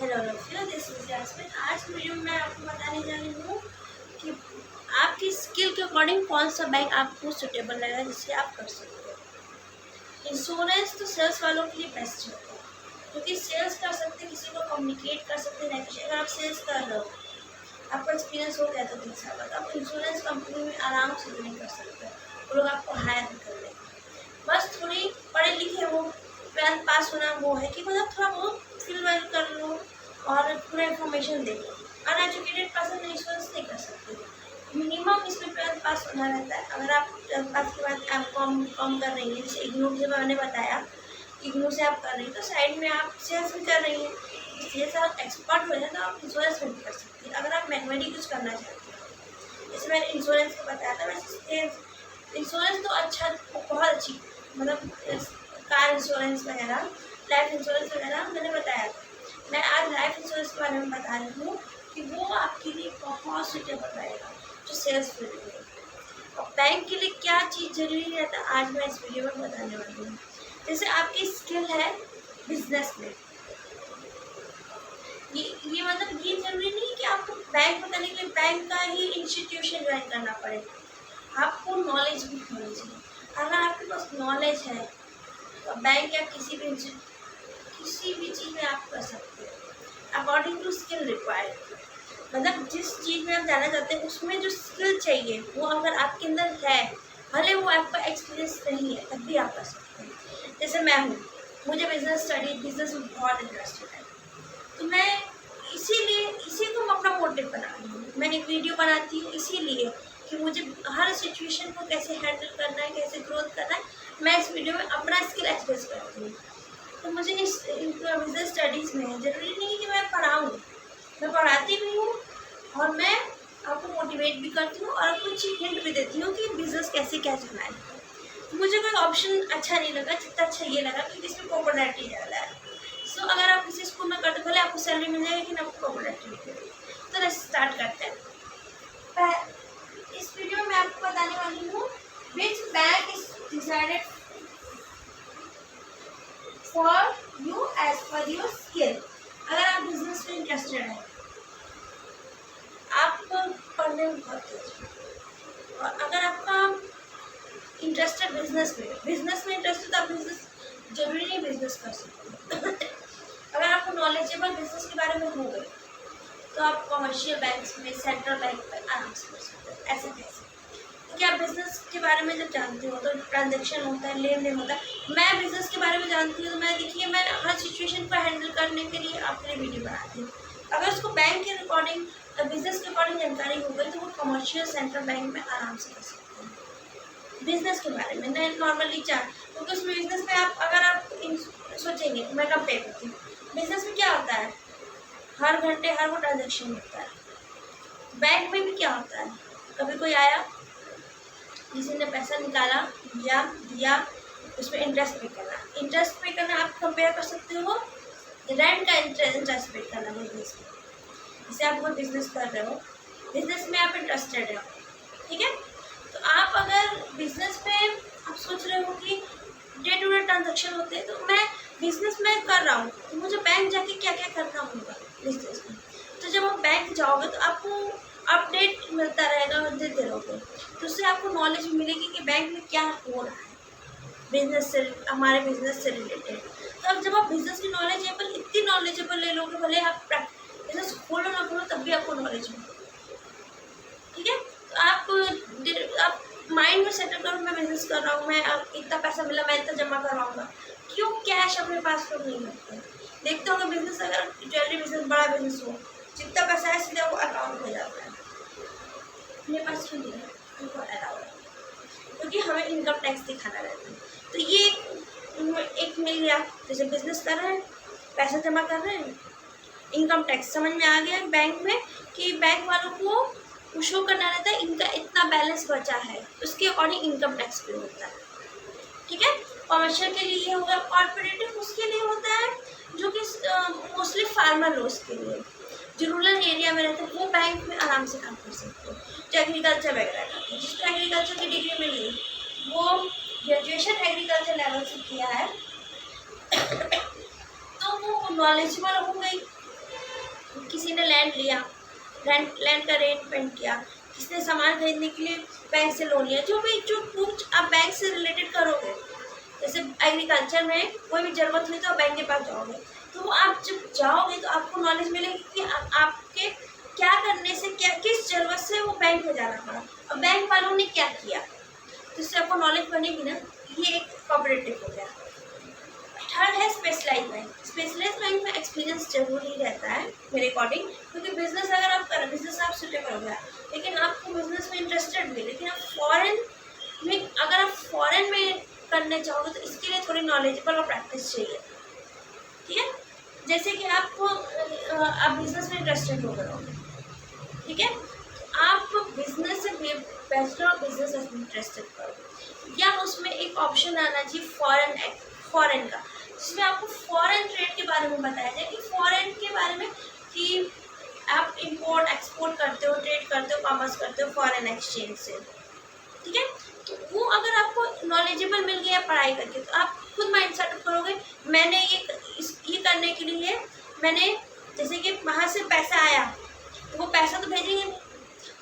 Hello लक्ष्य, this is jasmine. आज की वीडियो में मैं आपको बताने जा रही हूँ कि आपकी स्किल के अकॉर्डिंग कौन सा बैंक आपको सुटेबल लगेगा जिससे आप कर सकते हो। इंश्योरेंस तो सेल्स वालों के लिए बेस्ट होता है क्योंकि सेल्स कर सकते हैं, किसी को कम्युनिकेट कर सकते हैं। अगर आप सेल्स कर रहे हो, आपका एक्सपीरियंस हो गया तो 3 साल बाद आप इंश्योरेंस कंपनी में आराम से ज्वाइन कर सकते हैं। वो लोग आपको हायर भी कर लेंगे। बस थोड़ी पढ़े लिखे हो, 12th पास होना वो है कि मतलब थोड़ा बहुत फील वेल कर लो और पूरा इन्फॉर्मेशन दे लो। अनएजुकेटेड पर्सन इंश्योरेंस नहीं कर सकते। मिनिमम इसमें 12th पास होना रहता है। अगर आप 12th पास के बाद आप कॉम कर रही हैं, जैसे इग्नू से मैंने बताया, इग्नू से आप कर रही हैं तो साइड में आप सेल्स भी कर रही हैं। इसलिए आप एक्सपर्ट हो जाए तो आप इंश्योरेंस भी कर सकती हैं। अगर आप मैथमेटिक्स कुछ करना चाहते हो, जैसे मैंने इंश्योरेंस का बताया था, वैसे इंश्योरेंस तो अच्छा, बहुत अच्छी, मतलब कार इंश्योरेंस वगैरह, लाइफ इंश्योरेंस वगैरह मैंने बताया था। मैं आज लाइफ इंश्योरेंस के बारे में बता रही हूँ कि वो आपके लिए बहुत सुटेबल रहेगा जो सेल्स फील्ड में। और बैंक के लिए क्या चीज़ जरूरी रहता है आज मैं इस वीडियो में बताने वाली हूँ। जैसे आपकी स्किल है बिजनेस में, ये मतलब ये जरूरी नहीं है कि आपको बैंक में करने के लिए बैंक का ही इंस्टीट्यूशन ज्वाइन करना पड़े। आपको नॉलेज भी होनी चाहिए। अगर आपके पास नॉलेज है तो बैंक या किसी भी चीज़ में आप कर सकते हैं अकॉर्डिंग टू स्किल रिक्वायर्ड। मतलब जिस चीज़ में आप जाना चाहते हैं उसमें जो स्किल चाहिए वो अगर आपके अंदर है, भले वो आपका एक्सपीरियंस नहीं है, तब भी आप कर सकते हैं। जैसे मैं हूँ, मुझे बिजनेस में बहुत इंटरेस्टेड है, तो मैं इसीलिए इसी को मैं अपना मोटिव बना रही हूँ। मैं एक वीडियो बनाती हूँ इसीलिए कि मुझे हर सिचुएशन को कैसे हैंडल करना है, कैसे ग्रोथ करना है, मैं इस वीडियो में अपना स्किल एक्सप्रेस करती हूँ। तो मुझे इस बिजनेस स्टडीज़ में ज़रूरी नहीं कि मैं पढ़ाऊँ, मैं पढ़ाती भी हूँ और मैं आपको मोटिवेट भी करती हूँ और कुछ हिंट भी देती हूँ कि बिज़नेस कैसे क्या चलना है। तो मुझे कोई ऑप्शन अच्छा नहीं लगा, जितना अच्छा ये लगा क्योंकि इसमें पॉपुलैरिटी ज़्यादा है। सो अगर आप किसी स्कूल में करते भले आपको सैलरी मिल जाएगी लेकिन आपको पॉपुलैरिटी नहीं मिलेगी। तो स्टार्ट करते हैं। इस वीडियो में आपको बताने वाली हूँ which bank is decided for you as per your skill. अगर आप बिजनेस में इंटरेस्टेड हैं, आप पढ़ने में बहुत तेज हैं और अगर आपका इंटरेस्टेड बिजनेस में इंटरेस्टेड, आप बिजनेस जरूरी नहीं बिजनेस कर सकते। अगर आपको नॉलेजेबल बिजनेस के बारे में हो गए तो आप कमर्शियल बैंक्स में, सेंट्रल बैंक में आराम से कर सकते हैं। ऐसे कैसे? क्योंकि आप बिजनेस के बारे में जब जानते हो तो ट्रांजेक्शन होता है, लेन देन होता है। मैं बिजनेस के बारे में जानती हूँ तो मैं देखिए मैं हर सिचुएशन को हैंडल करने के लिए आपके लिए वीडियो बनाती हूँ। अगर उसको बैंक के अकॉर्डिंग, बिजनेस के अकॉर्डिंग जानकारी हो गई तो वो कमर्शियल सेंट्रल बैंक में आराम से कर सकते हैं। बिजनेस के बारे में नहीं नॉर्मली क्योंकि उसमें बिजनेस में आप अगर आप सोचेंगे, मैं कब पे करती हूँ, बिजनेस में क्या होता है, हर घंटे हर वो ट्रांजेक्शन होता है। बैंक में भी क्या होता है, कभी कोई आया, किसी ने पैसा निकाला, दिया, उसमें इंटरेस्ट पे करना आप कंपेयर कर सकते हो रेंट का इंटरेस्ट पे करना बिजनेस में। जैसे आप कोई बिजनेस कर रहे हो, बिजनेस में आप इंटरेस्टेड हो, ठीक है, तो आप अगर बिजनेस में आप सोच रहे हो कि डे टू डे ट्रांजेक्शन होते हैं, तो मैं बिजनेस में कर रहा हूँ तो मुझे बैंक जाके क्या क्या करना होगा बिजनेस में। तो जब आप बैंक जाओगे तो आपको अपडेट मिलता रहेगा, देते रहोगे, तो उससे आपको नॉलेज मिलेगी कि बैंक में क्या हो रहा है बिजनेस से, हमारे बिजनेस से रिलेटेड। तो अब जब आप बिजनेस की नॉलेजेबल, इतनी नॉलेजेबल ले लोगे, भले आप बिजनेस खोलो ना खोलो तब भी आपको नॉलेज मिलेगी, ठीक है। तो आप माइंड में सेटल करो, मैं बिजनेस कर रहा हूँ, मैं अब इतना पैसा मिला मैं इतना जमा करवाऊँगा। क्यों कैश अपने पास तो नहीं रखते? देखते होंगे बिजनेस, अगर ज्वेलरी बिजनेस बड़ा बिजनेस हो, जितना पैसा है सीधा वो अकाउंट में जाता है। अपने पास क्यों नहीं है? उनको अलाउ है क्योंकि हमें इनकम टैक्स दिखाना रहता है। तो ये एक मिल गया, जैसे बिजनेस कर रहे हैं, पैसा जमा कर रहे हैं, इनकम टैक्स समझ में आ गया बैंक में कि बैंक वालों को शो करना रहता है इनका इतना बैलेंस बचा है, उसके अकॉर्डिंग इनकम टैक्स पे होता है, ठीक है। कॉमर्शियल के लिए होगा, कॉर्पोरेटिव उसके लिए होता है जो कि मोस्टली फार्मर लोग के लिए, जो रूरल एरिया में रहते हैं वो बैंक में आराम से काम कर सकते हैं। जो एग्रीकल्चर वगैरह करते हैं, जिसको एग्रीकल्चर की डिग्री मिली, वो ग्रेजुएशन एग्रीकल्चर लेवल से किया है तो वो नॉलेजेबल हो गई, किसी ने लैंड लिया, लैंड का रेंट पेंट किया, किसी ने सामान खरीदने के लिए बैंक से लोन लिया, जो कुछ आप बैंक से रिलेटेड करोगे, जैसे एग्रीकल्चर में कोई भी ज़रूरत हुई तो आप बैंक के पास जाओगे, तो आप जब जाओगे तो आपको नॉलेज मिलेगी कि आपके क्या करने से, क्या किस ज़रूरत से वो बैंक में जाना पड़ा और बैंक वालों ने क्या किया, तो इससे आपको नॉलेज बनेगी ना। ये एक कॉपरेटिव हो गया। थर्ड है स्पेशलाइज बैंक। स्पेशलाइज बैंक में एक्सपीरियंस जरूरी रहता है मेरे अकॉर्डिंग, क्योंकि बिजनेस अगर आप करें, बिजनेस आप सुटेबल हो गया, लेकिन आपको बिजनेस में इंटरेस्टेड भी, लेकिन आप फॉरेन में, अगर आप फॉरेन में करने चाहोगे तो इसके लिए थोड़ी नॉलेजेबल और प्रैक्टिस चाहिए, ठीक है। जैसे कि आपको आप बिजनेस में इंटरेस्टेड हो गए, ठीक है, आप बिजनेस से बैचलर ऑफ बिजनेस इंटरेस्टेड करो, या उसमें एक ऑप्शन आना चाहिए फॉरेन का, जिसमें आपको फॉरेन ट्रेड के बारे में बताया जाए कि फॉरेन के बारे में, कि आप इंपोर्ट एक्सपोर्ट करते हो, ट्रेड करते हो, कॉमर्स करते हो फॉरेन एक्सचेंज से, ठीक है। तो वो अगर आपको नॉलेजेबल मिल गया पढ़ाई करके, तो आप खुद माइंड सेटअप करोगे, मैंने ये करने के लिए मैंने, जैसे कि वहाँ से पैसा आया तो वो पैसा तो भेजेंगे नहीं,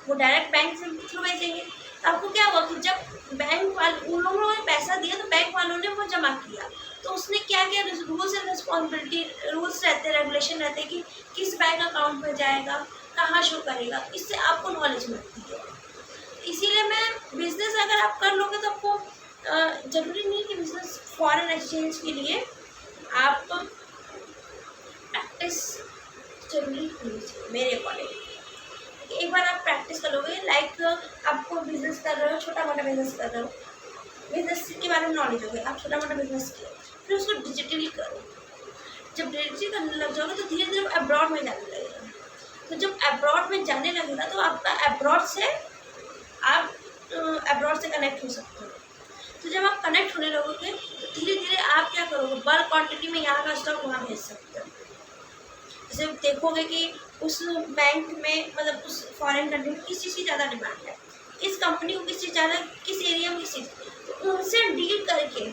वो डायरेक्ट बैंक से थ्रू भेजेंगे, तो आपको क्या हुआ कि जब बैंक वाले, उन लोगों ने पैसा दिया तो बैंक वालों ने वो जमा किया, तो उसने क्या क्या रूल्स एंड रिस्पॉन्सिबिलिटी, रूल्स रहते, रेगुलेशन रहते कि किस बैंक अकाउंट में जाएगा, कहाँ शो करेगा, इससे आपको नॉलेज मिलती है। इसीलिए मैं, बिजनेस अगर आप कर लोगे तो आपको ज़रूरी नहीं कि बिजनेस फॉरेन एक्सचेंज के लिए आप प्रैक्टिस जरूरी होनी चाहिए मेरे अकॉर्डिंग। एक बार आप प्रैक्टिस कर लोगे, लाइक आपको बिजनेस कर रहे हो, छोटा मोटा बिजनेस कर रहे हो, बिजनेस के बारे में नॉलेज हो गई, आप छोटा मोटा बिजनेस किया, फिर उसको डिजिटली करो। जब डिजिटली करने लग जाओगे तो धीरे धीरे अब्रॉड में जाने लगेगा, तो जब अब्रॉड में जाने लगेगा तो आपका अब्रॉड से कनेक्ट हो सकते हो। तो जब आप कनेक्ट होने लगोगे तो धीरे धीरे आप क्या करोगे, बल्क क्वांटिटी में यहाँ का स्टॉक वहाँ भेज सकते हो। जैसे देखोगे कि उस बैंक में, मतलब उस फॉरेन कंट्री में किस चीज़ की ज़्यादा डिमांड है, इस कंपनी को किस चीज़ ज़्यादा, किस एरिया में किस चीज़, तो उनसे डील करोगे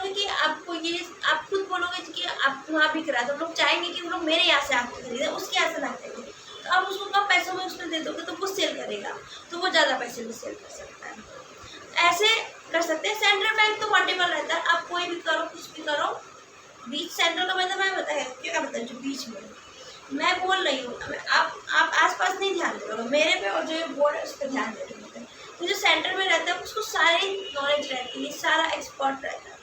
कि आपको ये, आप खुद बोलोगे कि आप वहाँ बिक रहा है, तो लोग चाहेंगे कि वो लोग मेरे यहाँ से आके खरीदें, उसके यहाँ से ना खरीदें, तो आप उसको कम पैसों में उसमें दे दोगे तो वो सेल करेगा, तो वो ज़्यादा पैसे में सेल कर सकता है। ऐसे कर सकते हैं। सेंट्रल बैंक तो वॉटेबल रहता है, आप कोई भी करो, कुछ भी करो। बीच सेंट्रल का मतलब मैं बताया क्या बताया, जो बीच में मैं बोल रही हूँ, आप आसपास नहीं ध्यान दे रहे हो मेरे पे, और जो ये बोर्ड है उस पर ध्यान दे रहे हो। तो जो सेंटर में रहता है उसको सारी नॉलेज रहती है, सारा एक्सपर्ट रहता है,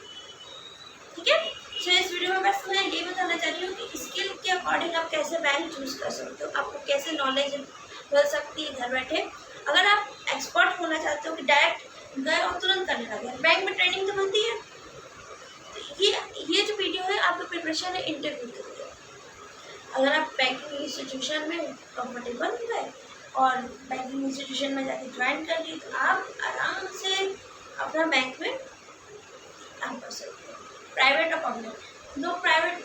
ठीक है। तो इस वीडियो में बस मैं ये बताना चाह रही हूँ कि स्किल के अकॉर्डिंग आप कैसे बैंक चूज़ कर सकते हो, आपको कैसे नॉलेज मिल सकती है घर बैठे। अगर आप एक्सपर्ट होना चाहते हो कि डायरेक्ट गए और तुरंत करने लगे, बैंक में ट्रेनिंग तो मिलती है। तो ये जो वीडियो है आपका प्रिपरेशन है इंटरव्यू के लिए। अगर आप बैंकिंग इंस्टीट्यूशन में कंफर्टेबल हो गए और बैंकिंग इंस्टीट्यूशन में जाके ज्वाइन कर लिए, तो आप आराम से अपना बैंक में काम कर सकते हो। प्राइवेट और पब्लिक, लोग प्राइवेट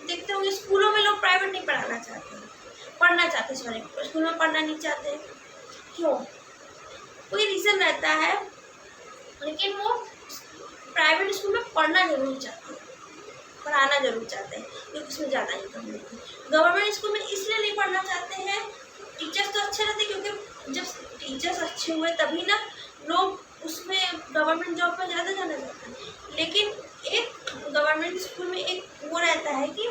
देखते होंगे, स्कूलों में लोग प्राइवेट नहीं पढ़ना चाहते, स्कूल में पढ़ना नहीं चाहते, क्यों, कोई रीज़न रहता है, लेकिन वो प्राइवेट स्कूल में पढ़ना जरूर चाहते हैं, पढ़ाना जरूर चाहते हैं, क्योंकि उसमें ज़्यादा इनकम मिलती है। गवर्नमेंट स्कूल में इसलिए नहीं पढ़ना चाहते हैं, टीचर्स तो अच्छे रहते, क्योंकि जब टीचर्स अच्छे हुए तभी ना लोग उसमें गवर्नमेंट जॉब में ज़्यादा जाना चाहते हैं। लेकिन एक गवर्नमेंट स्कूल में एक वो रहता है कि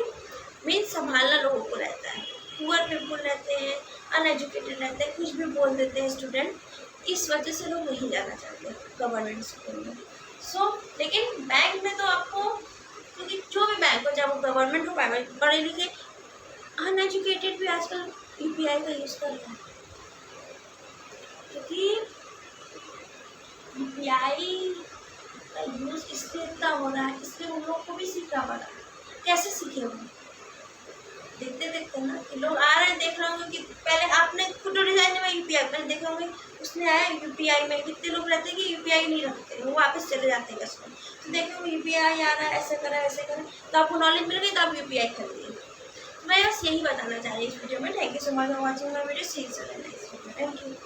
मेन संभालना लोगों को रहता है, पुअर पीपल रहते हैं, अनएजुकेटेड रहते हैं, कुछ भी बोल देते हैं स्टूडेंट, इस वजह से लोग नहीं जाना चाहते गवर्नमेंट स्कूल में। लेकिन बैंक में तो आपको, क्योंकि जो भी बैंक हो, चाहे वो गवर्नमेंट हो प्राइवेट, पढ़े लिखे अनएजुकेटेड भी आजकल यूपीआई का यूज़ कर रहे हैं, क्योंकि यूपीआई का यूज़ इसलिए इतना हो रहा है, इसलिए उन लोग को भी सीखना पड़ा। कैसे सीखे वो, देखते देखते ना कि लोग आ रहे हैं, देख रहे होंगे कि पहले आपने खुद डिजाइन में यूपीआई पहले देखे होंगे, उसने आया यूपीआई में, कितने लोग रहते हैं कि यूपीआई नहीं रखते, वो वापस चले जाते हैं कसम, तो देखे होंगे यूपीआई आ रहा है, ऐसे करा ऐसे करा, तो आपको नॉलेज मिल गई, तो आप यूपीआई खरीदिए। मैं बस यही बताना चाह रही हूँ इस वीडियो में। Thank you so much for watching my video, see you soon in next video, thank you.